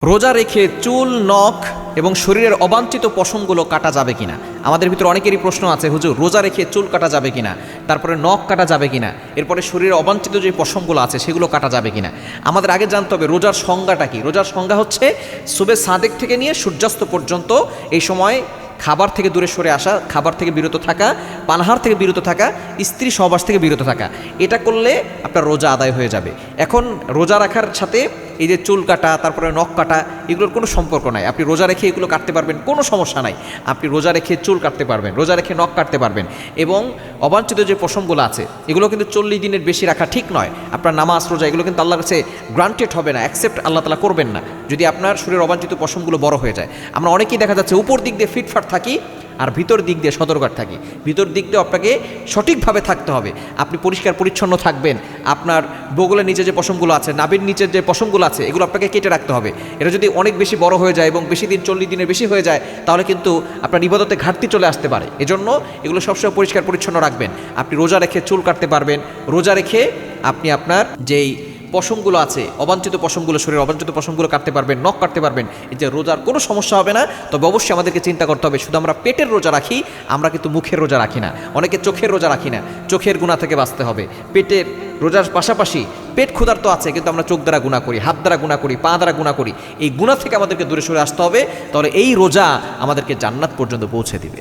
রোজা রেখে চুল, নখ এবং শরীরের অবাঞ্ছিত পশমগুলো কাটা যাবে কিনা? আমাদের ভিতরে অনেকেরই প্রশ্ন আছে, হুজুর রোজা রেখে চুল কাটা যাবে কিনা, তারপরে নখ কাটা যাবে কিনা, এরপরে শরীরের অবাঞ্ছিত যে পশমগুলো আছে সেগুলো কাটা যাবে কিনা। আমাদের আগে জানতে হবে রোজার সংজ্ঞাটা কি। রোজার সংজ্ঞা হচ্ছে সুবে সাদেক থেকে নিয়ে সূর্যাস্ত পর্যন্ত এই সময় খাবার থেকে দূরে সরে আসা, খাবার থেকে বিরত থাকা, পানাহার থেকে বিরত থাকা, স্ত্রী সহবাস থেকে বিরত থাকা। এটা করলে আপনার রোজা আদায় হয়ে যাবে। এখন রোজা রাখার সাথে এই যে চুল কাটা, তারপরে নখ কাটা, এগুলোর কোনো সম্পর্ক নাই। আপনি রোজা রেখে এগুলো কাটতে পারবেন, কোনো সমস্যা নাই। আপনি রোজা রেখে চুল কাটতে পারবেন, রোজা রেখে নখ কাটতে পারবেন। এবং অবাঞ্ছিত যে পশমগুলো আছে এগুলো কিন্তু 40 দিনের বেশি রাখা ঠিক নয়। আপনার নামাজ, রোজা এগুলো কিন্তু আল্লাহর কাছে গ্রান্টেড হবে না, অ্যাকসেপ্ট আল্লাহ তাআলা করবেন না যদি আপনার শরীরের অবাঞ্ছিত পশমগুলো বড় হয়ে যায়। আমরা অনেকেই দেখা যাচ্ছে উপর দিক দিয়ে ফিটফাট থাকি আর ভিতর দিক দিয়ে সতর্কার থাকি। ভিতর দিক দিয়ে আপনাকে সঠিকভাবে থাকতে হবে। আপনি পরিষ্কার পরিচ্ছন্ন থাকবেন। আপনার বগলের নিচে যে পশমগুলো আছে, নাভির নিচের যে পশমগুলো আছে, এগুলো আপনাকে কেটে রাখতে হবে। এটা যদি অনেক বেশি বড় হয়ে যায় এবং বেশি দিন 40 দিনের বেশি হয়ে যায় তাহলে কিন্তু আপনার ইবাদতে ঘাটতি চলে আসতে পারে। এজন্য এগুলো সবসময় পরিষ্কার পরিচ্ছন্ন রাখবেন। আপনি রোজা রেখে চুল কাটতে পারবেন, রোজা রেখে আপনি আপনার যেই পশমগুলো আছে, অবাঞ্ছিত পশমগুলো, শরীরের অবাঞ্ছিত পশমগুলো কাটতে পারবেন, নখ কাটতে পারবেন। এই যে রোজার কোনো সমস্যা হবে না। তবে অবশ্যই আমাদেরকে চিন্তা করতে হবে, শুধু আমরা পেটের রোজা রাখি, আমরা কিন্তু মুখের রোজা রাখি না। অনেকে চোখের রোজা রাখি না, চোখের গুনাহ থেকে বাঁচতে হবে। পেটের রোজার পাশাপাশি পেট ক্ষুধার্ত আছে কিন্তু আমরা চোখ দ্বারা গুনাহ করি, হাত দ্বারা গুনাহ করি, পা দ্বারা গুনাহ করি। এই গুনাহ থেকে আমাদেরকে দূরে সরে আসতে হবে। তাহলে এই রোজা আমাদেরকে জান্নাত পর্যন্ত পৌঁছে দিবে।